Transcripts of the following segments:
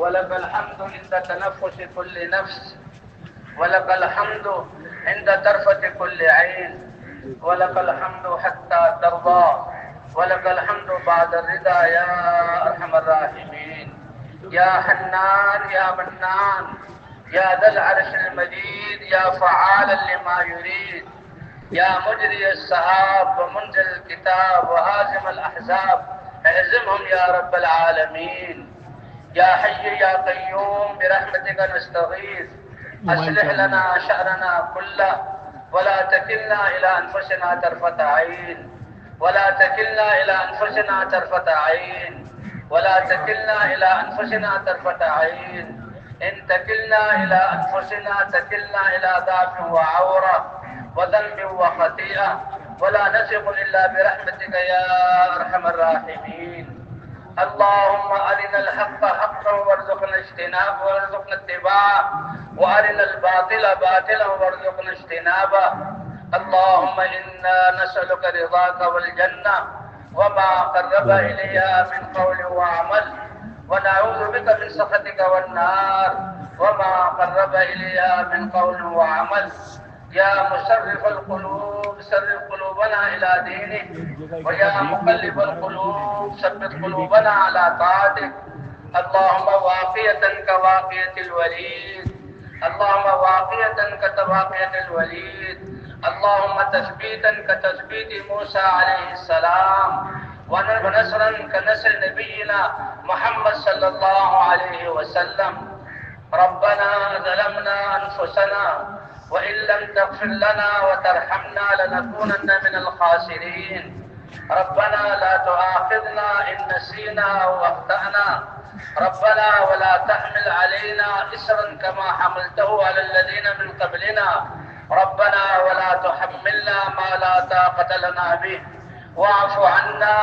ولك الحمد عند تنفس كل نفس، ولك الحمد عند طرفة كل عين، ولك الحمد حتى ترضى، ولك الحمد بعد الرضا يا أرحم الراحمين. يا حنان يا منان يا ذا العرش المجيد يا فعالا لما يريد، يا مجري السحاب ومنزل الكتاب وهازم الأحزاب، اهزمهم يا رب العالمين. يا حي يا قيوم برحمتك نستغيث، أصلح لنا شأننا كله ولا تكلنا إلى أنفسنا طرفة عين، ولا تكلنا إلى أنفسنا طرفة عين، ولا تكلنا إلى أنفسنا طرفة عين. إن تكلنا إلى أنفسنا تكلنا إلى ضعف وعورة وذنب وخطيئة، ولا نثق إلا برحمتك يا أرحم الراحمين. اللهم أرنا الحق حقا وارزقنا اجتنابه وارزقنا اتباعه، وأرنا الباطل باطلا وارزقنا اجتنابه. اللهم إنا نسألك رضاك والجنة وما قرب إليها من قول وعمل، ونعوذ بك من سخطك والنار وما قرب إليها من قول وعمل. يا مصرف القلوب صرف قلوبنا إلى دينك، ويا مقلب القلوب ثبت قلوبنا على طاعتك. اللهم واقية كواقية الوليد، اللهم واقية كواقية الوليد، اللهم تثبيتا كتثبيت موسى عليه السلام، ونصرا كنصر نبينا محمد صلى الله عليه وسلم. ربنا ظلمنا أنفسنا وإن لم تغفر لنا وترحمنا لنكونن من الخاسرين. ربنا لا تؤاخذنا إن نسينا أو أخطأنا، ربنا ولا تحمل علينا إصرا كما حملته على الذين من قبلنا، ربنا ولا تحملنا ما لا طاقة لنا به، واعف عنا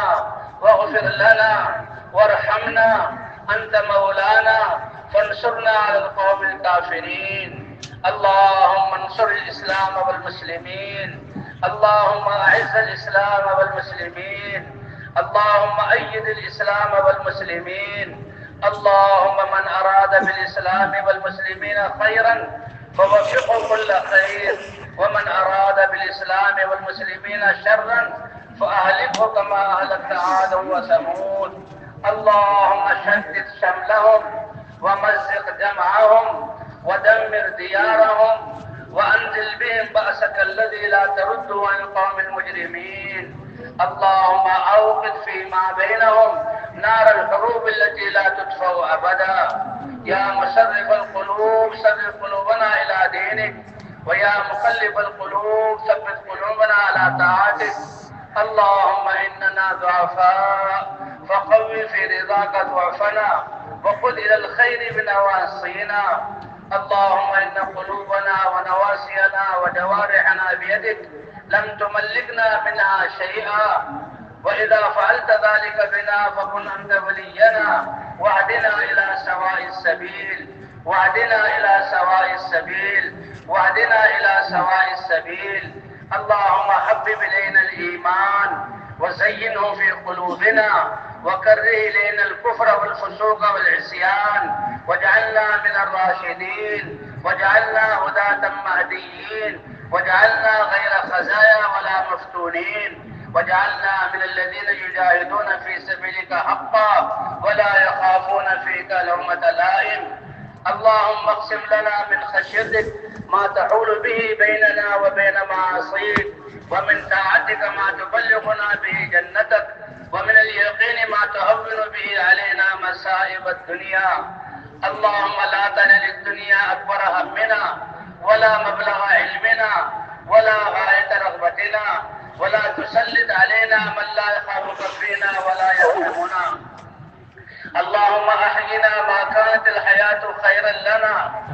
واغفر لنا وارحمنا، أنت مولانا فانصرنا على القوم الكافرين. اللهم انصر الإسلام والمسلمين، اللهم أعز الإسلام والمسلمين، اللهم أيد الإسلام والمسلمين. اللهم من أراد بالإسلام والمسلمين خيرا فوفقه كل خير، ومن أراد بالإسلام والمسلمين شرا فأهلكه كما أهلكت عادا وثمود. اللهم شتت شملهم ومزق جمعهم ودمر ديارهم، وأنزل بهم بأسك الذي لا ترد عن القوم المجرمين. اللهم أوقد فيما بينهم نار الحروب التي لا تطفأ أبدا. يا مصرف القلوب صرف قلوبنا إلى دينك، ويا مقلب القلوب ثبت قلوبنا على طاعتك. اللهم إننا ضعفاء فقوي في رضاك ضعفنا، وخذ إلى الخير بنواصينا. اللهم إن قلوبنا ونواسينا وجوارحنا بيدك، لم تملكنا منها شيئا، وإذا فعلت ذلك بنا فكن أنت ولينا، واهدنا إلى سواء السبيل، واهدنا إلى سواء السبيل، واهدنا إلى سواء السبيل. اللهم حبب إلينا الإيمان وزينه في قلوبنا، وكره إلينا الكفر والفسوق والعصيان، واجعلنا من الراشدين، واجعلنا هداة مهديين، واجعلنا غير خزايا ولا مفتونين، واجعلنا من الذين يجاهدون في سبيلك حقا ولا يخافون فيك لومة لائم. اللهم اقسم لنا من خشيتك ما تحول به بيننا وبين معاصيك، ومن طاعتك ما تبلغنا به جنتك، ومن اليقين ما تهون به علينا مصائب الدنيا. اللهم لا تجعل الدنيا أكبر همنا ولا مبلغ علمنا ولا غاية رغبتنا، ولا تسلط علينا من لا يخافك فينا ولا يرحمنا. اللهم أحينا ما كانت الحياة خيرا لنا،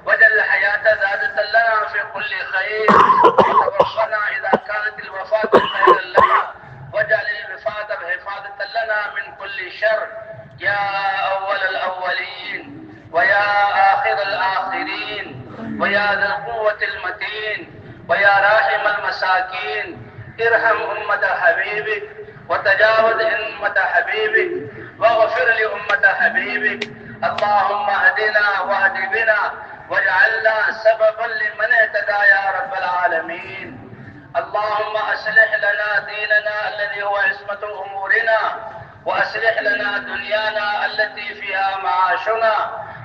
واجعل الحياة زادة لنا في كل خير، وتوفنا إذا كانت الوفاة خيرا لنا، واجعل الوفاة حفاظة لنا من كل شر. يا أول الأولين ويا آخر الآخرين ويا ذا القوة المتين ويا راحم المساكين، ارحم أمة حبيبك وتجاوز أمة حبيبك واغفر لأمة حبيبك. اللهم اهدنا واهد بنا واجعلنا سببا لمن اهتدى يا رب العالمين. اللهم أصلح لنا ديننا الذي هو عصمة أمورنا، وأصلح لنا دنيانا التي فيها معاشنا،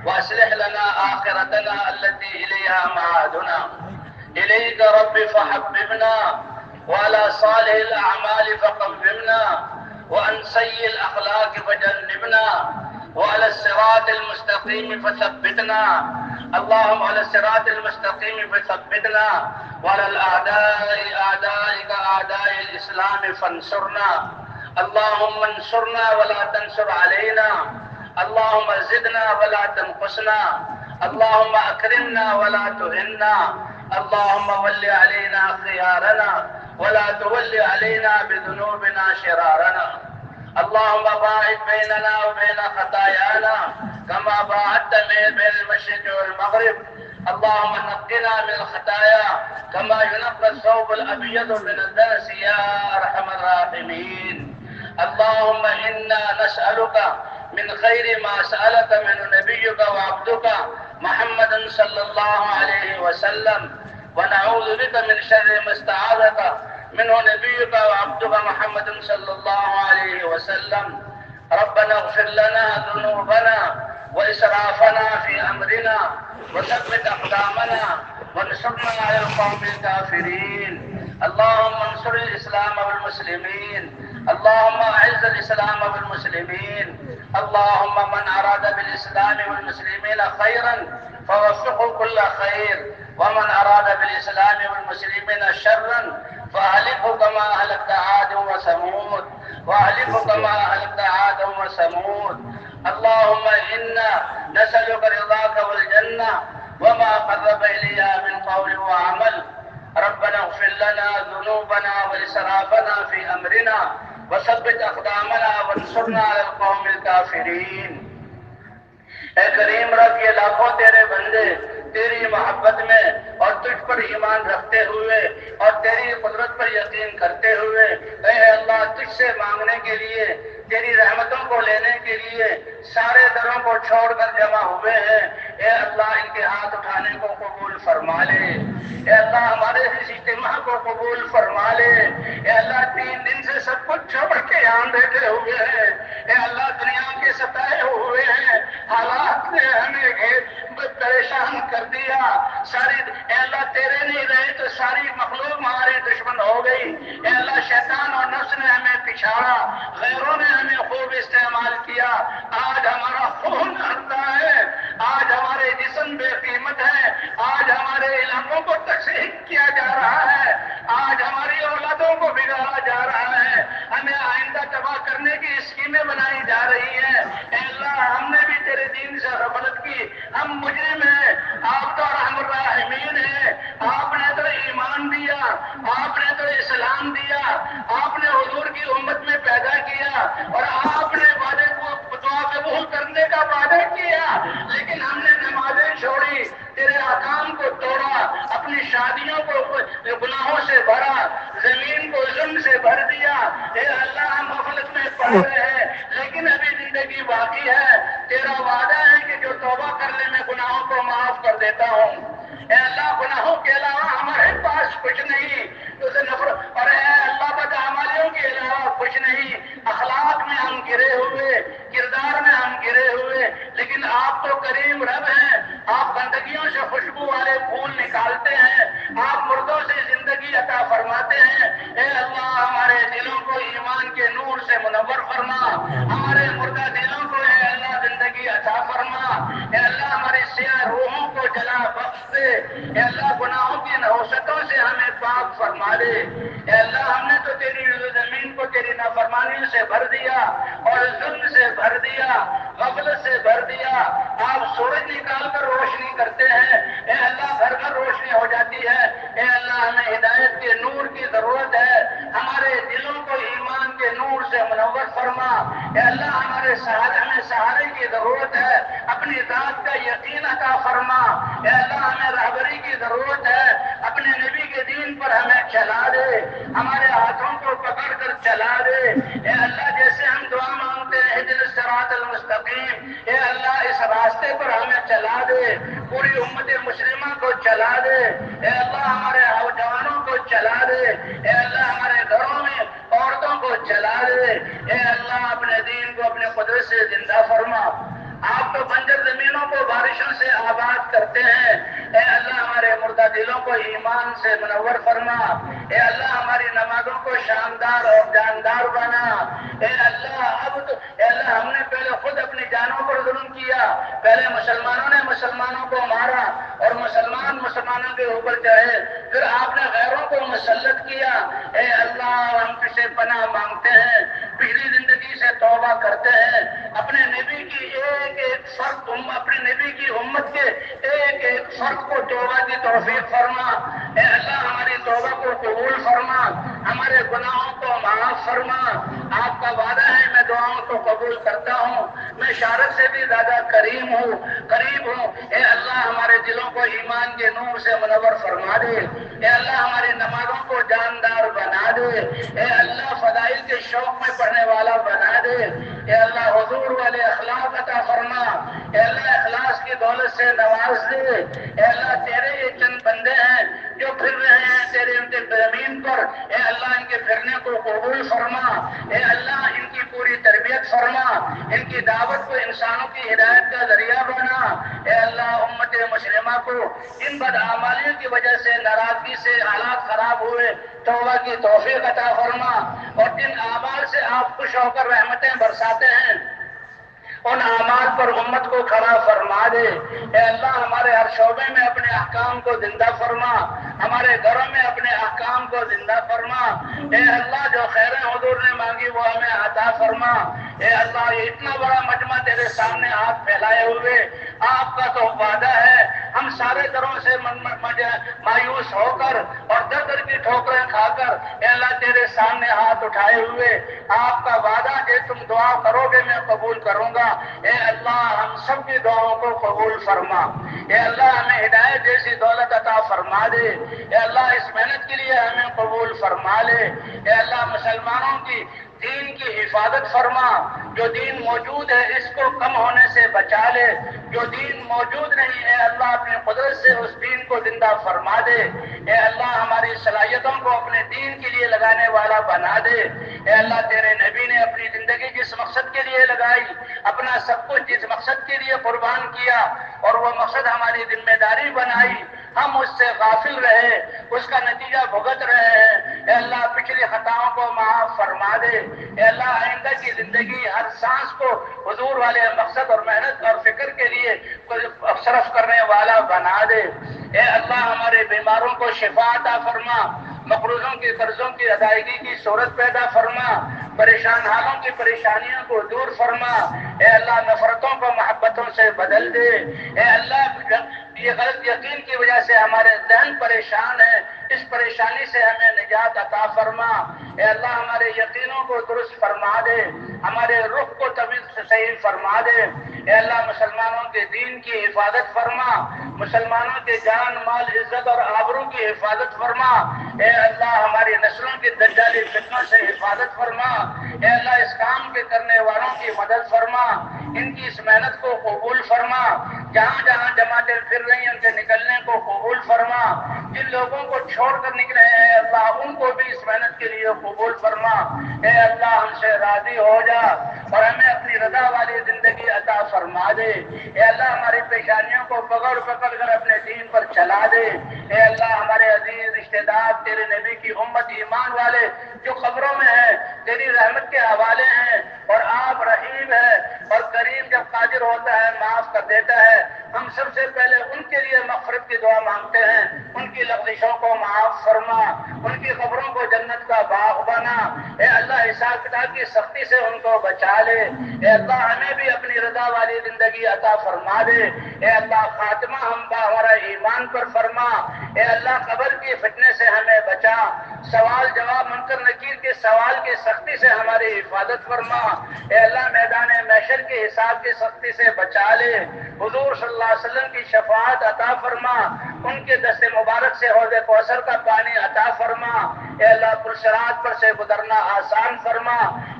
وأصلح لنا آخرتنا التي إليها معادنا. إليك رب فحببنا، وعلى صالح الأعمال فقومنا، وعن سيء الأخلاق فجنبنا، وعلى الصراط المستقيم فثبتنا. اللهم على الصراط المستقيم فثبتنا، وعلى الأعداء أعدائك أعداء الإسلام فانصرنا. اللهم انصرنا ولا تنصر علينا. اللهم زدنا ولا تنقصنا. اللهم أكرمنا ولا تهنا. اللهم ول علينا خيارنا ولا تول علينا بذنوبنا شرارنا. اللهم باعد بيننا وبين خطايانا كما باعدت بين المشرق والمغرب. اللهم نقنا من الخطايا كما ينقى الثوب الأبيض من الدنس يا أرحم الراحمين. اللهم إنا نسألك من خير ما سألك من نبيك وعبدك محمد صلى الله عليه وسلم، ونعوذ بك من شر ما استعاذك منه نبيك وعبدك محمد صلى الله عليه وسلم. ربنا اغفر لنا ذنوبنا وإسرافنا في أمرنا وثبت أقدامنا وانصرنا على القوم الكافرين. اللهم انصر الإسلام والمسلمين. اللهم أعز الإسلام والمسلمين. اللهم من أراد بالإسلام والمسلمين خيرا فوفقه كل خير، ومن أراد بالإسلام والمسلمين شرا فأهلكه كما أهلكت عاد وثمود، وأهلكه كما أهلكت عاد وثمود. اللهم إنا نسألك رضاك والجنة وما قرب إليها من قول وعمل. ربنا اغفر لنا ذنوبنا وإسرافنا في أمرنا وثبت أقدامنا وانصرنا على القوم الكافرين. اے کریم رب، یہ لاکھوں تیرے بندے تیری محبت میں اور تجھ پر ایمان رکھتے ہوئے اور تیری قدرت پر یقین کرتے ہوئے اے اللہ تجھ سے مانگنے کے لیے، تیری رحمتوں کو لینے کے لیے سارے دروں کو چھوڑ کر جمع ہوئے ہیں. اے اللہ ان کے ہاتھ اٹھانے کو قبول فرما لے. اے اللہ ہمارے اس اجتماع کو قبول فرما لے. اے اللہ 3 دن سے سب کچھ چھوڑ کے یہاں بیٹھے ہوئے ہیں. اے اللہ دنیا کے ستائے ہوئے ہیں، حالات نے ہمیں پریشان کر دیا. ساری اے اللہ تیرے نہیں رہے تو ساری مخلوق ہمارے دشمن ہو گئی. اے اللہ شیطان اور نفس نے ہمیں پچھاڑا، غیروں نے ہمیں خوب استعمال کیا. آج ہمارا خون ہلتا ہے، آج ہمارے جسم بے قیمت ہے، آج ہمارے علاقوں کو تقسیم کیا جا رہا ہے، آج ہماری اولادوں کو بگاڑا جا رہا ہے، ہمیں آئندہ تباہ کرنے کی اسکیمیں بنائی جا رہی ہیں. اے اللہ ہم نے بھی تیرے دین سے غفلت کی، ہم مجرم ہیں. آپ تو رحم الراحمین ہیں. آپ نے تو ایمان دیا، آپ نے تو اسلام دیا، آپ نے حضور کی امت میں پیدا کیا اور آپ نے وعدے کو دعا قبول کرنے کا وعدہ کیا، لیکن ہم نے نمازیں چھوڑی، تیرے احکام کو توڑا، اپنی شادیوں کو گناہوں سے بھرا، زمین کو ظلم سے بھر دیا. اے اللہ ہم غفلت میں پڑ رہے ہیں لیکن ابھی زندگی باقی ہے. تیرا وعدہ ہے کہ جو توبہ کر لے میں گناہوں کو معاف کر دیتا ہوں. اے اللہ گناہوں کے علاوہ ہمارے پاس کچھ نہیں، تجھے نفرت اور اے اللہ بدعمالیوں کے علاوہ کچھ نہیں. اخلاق میں ہم گرے ہوئے، کردار میں ہم گرے ہوئے، لیکن آپ تو کریم رب ہیں. آپ گندگیوں سے خوشبو والے پھول نکالتے ہیں، آپ مردوں سے زندگی عطا فرماتے ہیں. اے اللہ ہمارے دلوں کو ایمان کے نور سے منور فرما، ہمارے مردہ دلوں کو اے اللہ زندگی عطا فرما. اے اللہ ہماری سیاہ روحوں کو جلا بخش دے. اے اللہ گناہوں کی نحوستوں سے ہمیں پاک فرما دے. اے اللہ ہم نے تو تیری زمین کو تیری نافرمانیوں سے بھر دیا اور ظلم سے بھر دیا، غفلت سے بھر دیا. آپ سورج نکال کر روشنی کرتے ہیں، اے اللہ گھر گھر روشنی ہو جاتی ہے. اے اللہ ہمیں ہدایت کے نور کی ضرورت ہے، ہمارے دلوں کو ایمان کے نور سے منور فرما. اے اللہ ہمارے سہارے کی ضرورت ہے، اپنی ذات کا یقین عطا فرما. اے اللہ ہمیں رہبری کی ضرورت ہے، اپنے نبی کے دین پر ہمیں چلا دے، ہمارے ہاتھوں کو پکڑ کر چلا دے. اے اللہ جیسے ہم دعا مانگتے ہیں اہدنا الصراط مستقیم، اے اللہ اس راستے پر ہمیں چلا دے، پوری امت مسلمہ کو چلا دے، اے اللہ ہمارے نوجوانوں کو چلا دے، اے اللہ ہمارے گھروں میں عورتوں کو چلا دے، اے اللہ اپنے دین کو اپنے قدرت سے زندہ فرما۔ آپ تو بنجر زمینوں کو بارشوں سے آباد کرتے ہیں، اے اللہ ہمارے مردہ دلوں کو ایمان سے منور فرما، اے اللہ ہماری نمازوں کو شاندار اور جاندار بنا، اے اللہ اے اللہ ہم نے پہلے خود اپنی جانوں پر ظلم کیا، پہلے مسلمانوں نے مسلمانوں کو مارا اور مسلمانوں کے اوپر چڑھے، پھر آپ نے غیروں کو مسلط کیا، اے اللہ ہم سے پناہ مانگتے ہیں، پچھلی زندگی سے توبہ کرتے ہیں، اپنے نبی کی ایک فرد اپنے نبی کی امت کے ایک فرد کو توبہ کی توفیق فرما، اے اللہ ہماری توبہ کو قبول فرما، ہمارے گناہوں کو معاف فرما۔ آپ کا وعدہ ہے میں دعاؤں کو قبول کرتا ہوں، میں شارت سے بھی زیادہ قریب ہوں، اے اللہ ہمارے دلوں کو ایمان کے نور سے منور فرما دے، اے اللہ ہماری نمازوں کو جاندار بنا دے، اے اللہ فضائل کے شوق میں پڑھنے والا بنا دے، اے اللہ حضور والے اخلاق عطا فرما، اے اللہ اخلاص کی دولت سے نواز دے، اے اللہ تیرے یہ چند بندے ہیں جو پھر رہے ہیں تیرے ان کے زمین پر، اے اللہ ان کے پھرنے کو قبول فرما، اے اللہ ان کی پوری تربیت فرما، ان کی دعوت کو انسانوں کی ہدایت کا ذریعہ بنا، اے اللہ امت مسلمہ کو ان بدعمالیوں کی وجہ سے ناراضگی سے حالات خراب ہوئے توبہ کی توفیق عطا فرما، اور جن اعمال سے آپ خوش ہو کر رحمتیں برساتے ہیں ان اعمال پر امت کو کھڑا فرما دے، اے اللہ ہمارے ہر شعبے میں اپنے احکام کو زندہ فرما، ہمارے گھروں میں اپنے احکام کو زندہ فرما، اے اللہ جو خیریں حضور نے مانگی وہ ہمیں عطا فرما، اے اللہ یہ اتنا بڑا مجمع تیرے سامنے ہاتھ پھیلائے ہوئے، آپ کا تو وعدہ ہے ہم سارے دروں سے مایوس ہو کر اور در در کی ٹھوکریں کھا کر اے اللہ تیرے سامنے ہاتھ اٹھائے ہوئے، آپ کا وعدہ کہ تم دعا کرو گے میں قبول کروں گا، اے اللہ ہم سب کی دعاؤں کو قبول فرما، اے اللہ ہمیں ہدایت جیسی دولت عطا فرما دے، اے اللہ اس محنت کے لیے ہمیں قبول فرما لے، اے اللہ مسلمانوں کی دین کی حفاظت فرما، جو دین موجود ہے اس کو کم ہونے سے بچا لے، جو دین موجود نہیں ہے اللہ اپنے قدرت سے اس دین کو زندہ فرما دے، اے اللہ ہماری صلاحیتوں کو اپنے دین کے لیے لگانے والا بنا دے، اے اللہ تیرے نبی نے اپنی زندگی جس مقصد کے لیے لگائی، اپنا سب کچھ جس مقصد کے لیے قربان کیا اور وہ مقصد ہماری ذمہ داری بنائی، ہم اس سے غافل رہے، اس کا نتیجہ بھگت رہے ہیں، اے اللہ پچھلی خطاؤں کو معاف فرما دے، اے اللہ آئندہ کی زندگی ہر سانس کو حضور والے مقصد اور محنت اور فکر کے لیے صرف کرنے والا بنا دے، اے اللہ ہمارے بیماروں کو شفا عطا فرما، مقروضوں کی قرضوں کی ادائیگی کی صورت پیدا فرما، پریشان حالوں کی پریشانیوں کو دور فرما، اے اللہ نفرتوں کو محبتوں سے بدل دے، اے اللہ یہ غلط یقین کی وجہ سے ہمارے ذہن پریشان ہے، اس پریشانی سے ہمیں نجات عطا فرما، اے اللہ ہمارے یقینوں کو درست فرما دے، ہمارے رخ کو طویل سے صحیح فرما دے، اے اللہ مسلمانوں کے دین کی حفاظت فرما، مسلمانوں کے جان مال عزت اور آبرو کی حفاظت فرما، اے اللہ ہماری نسلوں کی دجالی فتنوں سے حفاظت فرما، اے اللہ اس کام کے کرنے والوں کی مدد فرما، ان کی اس محنت کو قبول فرما، جہاں جہاں جماعتیں پھر رہی ہیں ان کے نکلنے کو قبول فرما، جن لوگوں کو چھوڑ کر نکلے ہیں اللہ ان کو بھی اس محنت کے لیے قبول فرما، اے اللہ ہم سے راضی ہو جا اور ہمیں اپنی رضا والی زندگی عطا فرما دے، اے اللہ ہماری پیشانیوں کو پکڑ کر اپنے دین پر چلا دے، اے اللہ ہمارے عزیز رشتہ دار تیرے نبی کی امت ایمان والے جو قبروں میں ہیں تیری رحمت کے حوالے ہیں، اور آپ رحیم ہے اور کریم جب قادر ہوتا ہے معاف کر دیتا ہے، ہم سب سے پہلے ان کے لیے مغفرت کی دعا مانگتے ہیں، ان کی لغزشوں کو معاف فرما، ان کی قبروں کو جنت کا باغ بنا، اے اللہ حساب کتاب کی سختی سے ان کو بچا لے، اے اللہ ہمیں بھی اپنی رضا والی زندگی عطا فرما دے، اے اللہ خاتمہ ہم ہمارا ایمان پر فرما، اے اللہ قبر کی فتنے سے ہمیں بچا، سوال جواب منکر نکیر کے سوال کی سختی سے ہماری حفاظت فرما، اے اللہ میدان محشر کے حساب کی سختی سے بچا لے، حضور حضور صلی اللہ علیہ وسلم کی شفاعت عطا فرما، ان کے دست مبارک سے حوض کوثر کا پانی عطا فرما، اے اللہ پرصراط پر سے گزرنا آسان فرما،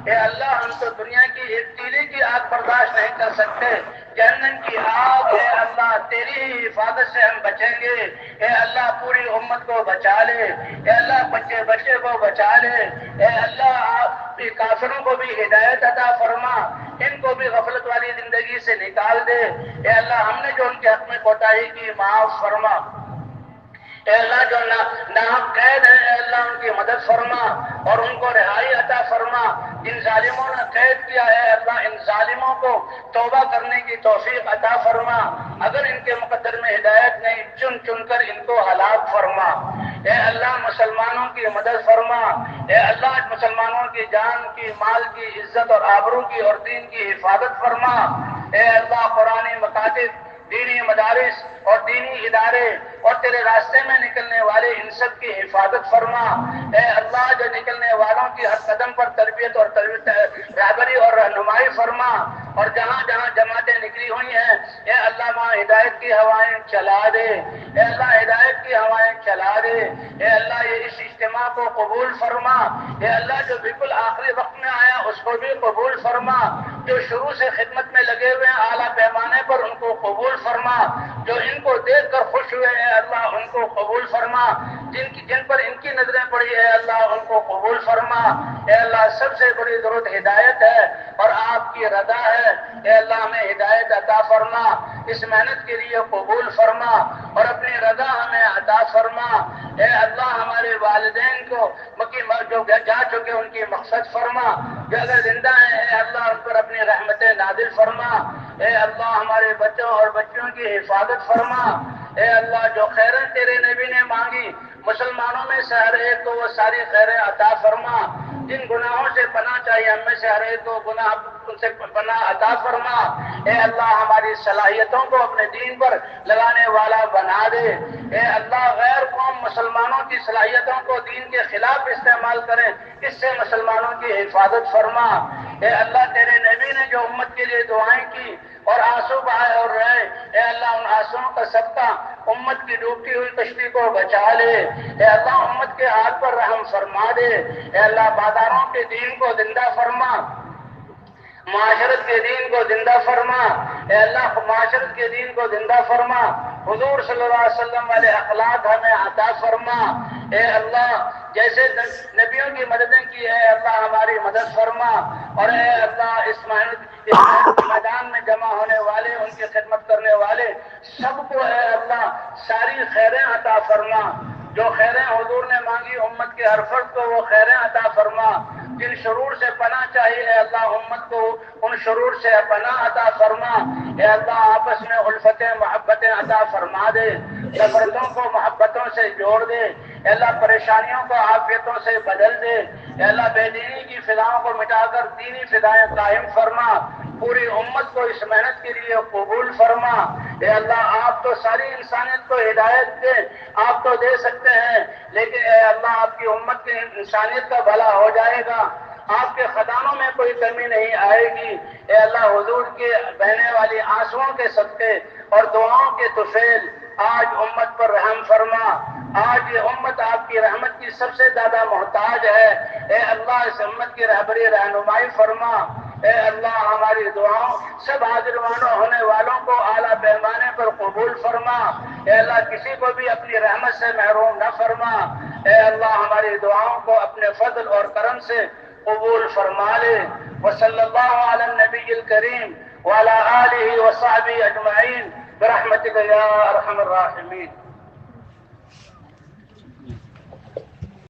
اے اللہ ہم تو دنیا کی ایک تیلی کی آگ برداشت نہیں کر سکتے، جہنم کی آگ اے اللہ تیری ہی حفاظت سے ہم بچیں گے، اے اللہ پوری امت کو بچا لے، اے اللہ بچے بچے کو بچا لے، اے اللہ آپ کافروں کو بھی ہدایت عطا فرما، ان کو بھی غفلت والی زندگی سے نکال دے، اے اللہ ہم نے جو ان کے حق میں کوتاہی کی معاف فرما، اے اللہ جو ناحق قید ہے اے اللہ ان کی مدد فرما اور ان کو رہائی عطا فرما، جن ظالموں نے قید کیا ہے اللہ ان ظالموں کو توبہ کرنے کی توفیق عطا فرما، اگر ان کے مقدر میں ہدایت نہیں چن چن کر ان کو ہلاک فرما، اے اللہ مسلمانوں کی مدد فرما، اے اللہ مسلمانوں کی جان کی مال کی عزت اور آبرو کی اور دین کی حفاظت فرما، اے اللہ قرآنی مکاتب دینی مدارس اور دینی ادارے اور تیرے راستے میں نکلنے والے ان سب کی حفاظت فرما، اے اللہ جو نکلنے والوں کی ہر قدم پر تربیت اور رہبری اور رہنمائی فرما، اور جہاں جہاں جماعتیں نکلی ہوئی ہیں اے اللہ وہاں ہدایت کی ہوائیں چلا دے، اے اللہ ہدایت کی ہوائیں چلا دے، اے اللہ یہ اس اجتماع کو قبول فرما، اے اللہ جو بالکل آخری وقت میں آیا اس کو بھی قبول فرما، جو شروع سے خدمت میں لگے ہوئے ہیں اعلیٰ پیمانے پر ان کو قبول فرما، جو ان کو دیکھ کر خوش ہوئے ہیں اللہ ان کو قبول فرما، جن پر ان کی نظریں پڑی ہے اللہ ان کو قبول فرما، اے اللہ سب سے بڑی ضرورت ہدایت ہے اور آپ کی رضا ہے، اے اللہ ہمیں ہدایت عطا فرما، اس محنت کے لیے قبول فرما اور اپنی رضا ہمیں عطا فرما، اے اللہ ہمارے والدین کو جو جا چکے ان کی مقصد فرما، جو اگر زندہ ہیں اے اللہ ان پر اپنی رحمتیں نازل فرما، اے اللہ ہمارے بچوں اور بچیوں کی حفاظت فرما، اے اللہ جو خیریں تیرے نبی نے مانگی مسلمانوں میں سے ہر ایک کو وہ ساری خیریں عطا فرما، جن گناہوں سے پناہ چاہیے ہم میں سے ہر ایک کو گناہ ان سے پناہ عطا فرما، اے اللہ ہماری صلاحیتوں کو اپنے دین پر لگانے والا بنا دے، اے اللہ غیر قوم مسلمانوں کی صلاحیتوں کو دین کے خلاف استعمال کریں اس سے مسلمانوں کی حفاظت فرما، اے اللہ تیرے نبی نے جو امت کے لیے دعائیں کی اور آنسو بہائے اور رہے اے اللہ ان آنسوؤں کا صدقہ امت کی ڈوبتی ہوئی کشتی کو بچا لے، اے اللہ امت کے ہاتھ پر رحم فرما دے، اے اللہ بازاروں کے دین کو زندہ فرما، معاشرت کے دین کو زندہ فرما، اے اللہ معاشرت کے دین کو زندہ فرما، حضور صلی اللہ علیہ وسلم والے اخلاق ہمیں عطا فرما، اے اللہ جیسے نبیوں کی مددیں کی اے اللہ ہماری مدد فرما، اور اے اللہ اس میدان میں جمع ہونے والے ان کی خدمت کرنے والے سب کو اے اللہ ساری خیریں عطا فرما، جو خیریں حضور نے مانگی امت کے ہر فرد کو وہ خیریں عطا فرما، جن شرور سے پناہ چاہیے اے اللہ امت کو ان شرور سے پناہ عطا فرما، اے اللہ آپس میں الفتیں محبتیں عطا فرما دے، نفرتوں کو محبتوں سے جوڑ دے، اے اللہ پریشانیوں کو عافیتوں سے بدل دے، اے اللہ بے دینی کی فضاؤں کو مٹا کر دینی فضائیں قائم فرما، پوری امت کو اس محنت کے لیے قبول فرما، اے اللہ آپ تو ساری انسانیت کو ہدایت دے، آپ تو دے سکتے ہیں لیکن اے اللہ آپ کی امت کی انسانیت کا بھلا ہو جائے گا، آپ کے خزانوں میں کوئی کمی نہیں آئے گی، اے اللہ حضور کے بہنے والی آنسوؤں کے صدقے اور دعاؤں کے طفیل آج امت پر رحم فرما، آج یہ امت آپ کی رحمت کی سب سے زیادہ محتاج ہے، اے اللہ اس امت کی رہبری رہنمائی فرما، اے اللہ ہماری دعاؤں سب حاضر ہونے والوں کو اعلیٰ پیمانے پر قبول فرما، اے اللہ کسی کو بھی اپنی رحمت سے محروم نہ فرما، اے اللہ ہماری دعاؤں کو اپنے فضل اور کرم سے قبول فرما لے، وصلی اللہ علی النبی الکریم وعلی آلہ وصحبہ اجمعین برحمتک یا ارحم الراحمین۔